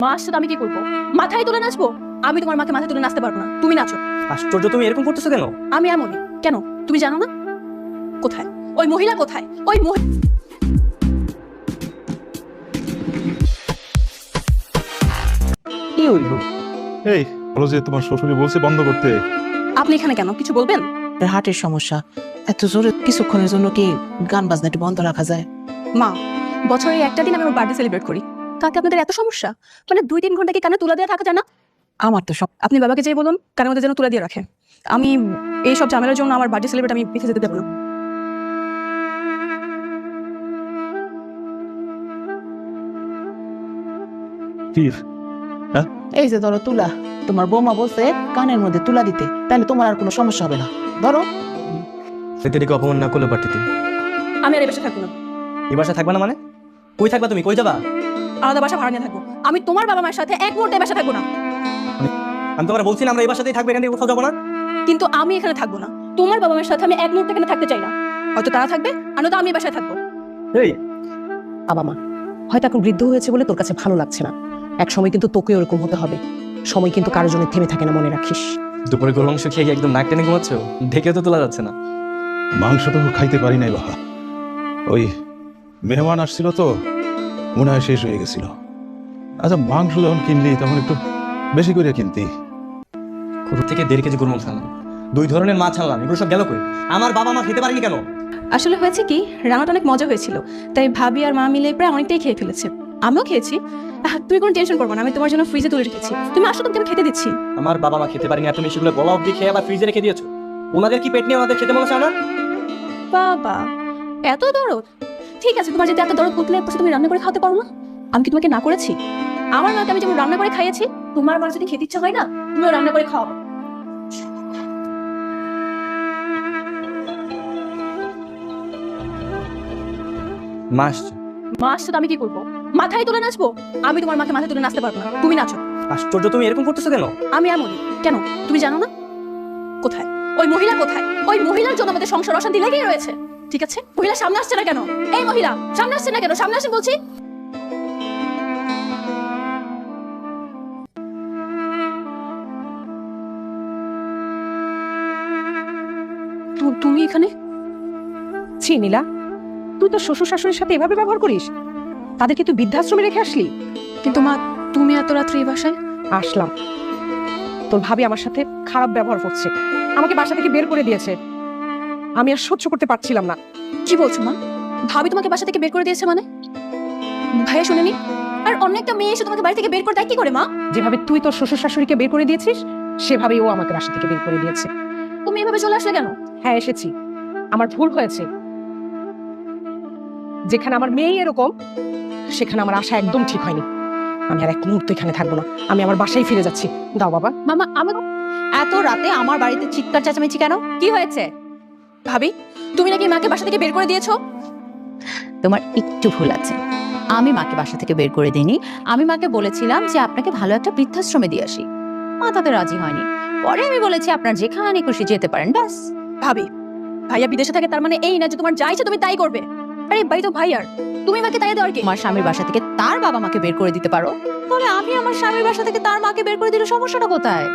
মা আসছে তো আমি কি করবো? মাথায় তুলে নাচবো? আমি তোমার মাকে মাথায় তুলে নাচতে পারবো না, তুমি নাচো। আশ্চর্য, তুমি এরকম করতেছো কেন? আমি এমনই। কেন তুমি জানো না? কোথায় ওই মহিলা? কোথায় ওই কি হইল? এই বলো যে তোমার শ্বশুরি বলছে বন্ধ করতে। আপনি এখানে কেন? কিছু বলবেন? হার্টের সমস্যা, এত জোরে কিছুক্ষণের জন্য কি গান বাজনা একটু বন্ধ রাখা যায়? মা, বছরে একটা দিন আমি আমার বার্থডে সেলিব্রেট করি, তাতে আপনাদের এত সমস্যা? মানে 2-3 ঘন্টা কি কানে তুলা দিয়ে থাকা যায় না? আমার তো সব আপনি বাবাকে যেই বলুন কানের মধ্যে যেন তুলা দিয়ে রাখে। আমি এই সব ঝামেলার জন্য আমার বার্থডে সেলিব্রেট আমি পিছিয়ে যেতে দেবো না। কি এই যে ধরো তুলা, তোমার বৌমা বলছে কানের মধ্যে তুলা দিতে, তাহলে তোমার আর কোনো সমস্যা হবে না। ধরো। সেদিকে অপমান না করলে পারতে তুমি। আমি আর এই বাসায় থাকবো না। এই বাসায় থাকবা না মানে? কই থাকবা তুমি? কই যাবা? আলাদা বাসা ভাড়া নিয়ে থাকবো। আমি তোমার বাবা মায়ের সাথে এক মুহূর্তে বাসা থাকবো না। আমি তোমার বলছি না আমরা এই বাসাতেই থাকবো, এখান থেকে কোথাও যাবো না। কিন্তু আমি এখানে থাকবো না। তোমার বাবা মায়ের সাথে আমি এক মুহূর্তে এখানে থাকতে চাই না। হয়তো তারা থাকবে, আর নয়তো আমি এই বাসায় থাকবো। এই বাবা মা হয়তো এখন বৃদ্ধ হয়েছে বলে তোর কাছে ভালো লাগছে না, এক সময় কিন্তু তোকে ওরকম হতে হবে। সময় কিন্তু কারোর জন্য থেমে থাকে না, মনে রাখিস। দুপুরে গরু মাংস খেয়ে একদম নাক টেনে ঘুমাচ্ছ, ঢেকে তো তোলা যাচ্ছে না। মাংস তো খাইতে পারি নাই বাবা, ওই মেহমান আসছিল তো মনে হয় শেষ হয়ে গেছিল। আচ্ছা মাংস যখন কিনলি তখন একটু বেশি করে কিনতি। গরু থেকে 1.5 কেজি গরু মাংস আনলাম, 2 ধরনের মাছ আনলাম, এগুলো সব গেল কই? আমার বাবা মা খেতে পারেনি কেন? আসলে হয়েছে কি, রান্নাটা অনেক মজা হয়েছিল, তাই ভাবি আর মা মিলে প্রায় অনেকটাই খেয়ে ফেলেছে। আমিও খেয়েছি। তুমি কোনো টেনশন করবো না, আমি তোমার জন্য ফ্রিজে তুলে রেখেছি। তুমি আসো, তুমি খেতে দিচ্ছি। আমার বাবা মা খেতে পারেনি আর তুমি সেগুলো বলা অব্দি খেয়ে আবার ফ্রিজে রেখে দিয়েছো। ওনাদের কি পেট নিয়ে ওনাদের খেতে মনে চাও না? বাবা এত দরদ? ঠিক আছে, তোমার যদি এত দরদ উঠলে তুমি রান্না করে খাওয়াতে পারো না? আমি কি তোমাকে না করেছি? আমার মাকে আমি যেমন রান্না করে খাইয়েছি, তোমার মা যদি খেতে ইচ্ছা হয় না, তুমিও রান্না করে খাওয়াবো। মা আসছে। মা আসছে তো আমি কি করবো? মাথায় তুলে নাচবো? আমি তোমার মাকে মাথায় তুলে নাচতে পারবো না, তুমি নাচো। আশ্চর্য, তুমি এরকম করতেছো কেন? আমি এমনই। কেন তুমি জানো না? কোথায় ওই মহিলা? কোথায় ওই মহিলার জন্য আমাদের সংসার অশান্তি লেগেই রয়েছে। ঠিক আছে, মহিলা সামনে আসছে না কেন? এই মহিলা সামনে আসছে না কেন? সামনে আসেন বলছি। তুমি এখানে? ছি নীলা, তুই তোর শ্বশুর শাশুড়ির সাথে এভাবে ব্যবহার করিস? তাদেরকে তুই বৃদ্ধাশ্রমে রেখে আসলি? কিন্তু মা, তুমি এত রাত্রে এই বাসায়? আসলাম, তোর ভাবি আমার সাথে খারাপ ব্যবহার করছে, আমাকে বাসা থেকে বের করে দিয়েছে। আমি আর সহ্য করতে পারছিলাম না। কি বলছো মা? ভাবি তোমাকে বাসা থেকে বের করে দিয়েছে মানে? ভাইয়া শুনেনি? আর অন্য একটা মেয়ে এসে তোমাকে বাড়ি থেকে বের করে দেয় কি করে মা? যেভাবে তুই তোর শ্বশুর শাশুড়িকে বের করে দিয়েছিস, সেভাবেই ও আমাকে বাসা থেকে বের করে দিয়েছে। তুমি এভাবে চলে আসলে কেন? হ্যাঁ এসেছি, আমার ভুল হয়েছে। যেখানে আমার মেয়ে এরকম, সেখানে আমার আশা একদম ঠিক হয়নি। আমি আর এক মুহূর্ত এখানে থাকবো না, আমি আমার বাসায় ফিরে যাচ্ছি। দাও বাবা। মামা আমি এত রাতে আমার বাড়িতে চিৎকার চেঁচামেচি কেন? কি হয়েছে? ভাবি তুমি নাকি মাকে বাসা থেকে বের করে দিয়েছো? তোমার একটু ভুল আছে। আমি মাকে বাসা থেকে বের করে দিইনি। আমি মাকে বলেছিলাম যে আপনাকে ভালো একটা বৃদ্ধাশ্রমে দিয়ে আসি। মা তাতে রাজি হয়নি। পরে আমি বলেছি আপনার যেখানে খুশি যেতে পারেন, ব্যাস। ভাবি ভাইয়া বিদেশে থাকে, তার মানে এই না যে তোমার যা ইচ্ছা তুমি তাই করবে। আরে বাড়ি তো ভাইয়ার, তুমি মাকে তাই দেওয়ার কি? তোমার স্বামীর বাসা থেকে তার বাবা মাকে বের করে দিতে পারো, তাহলে আমি আমার স্বামীর বাসা থেকে তার মাকে বের করে দিলে সমস্যাটা কোথায়?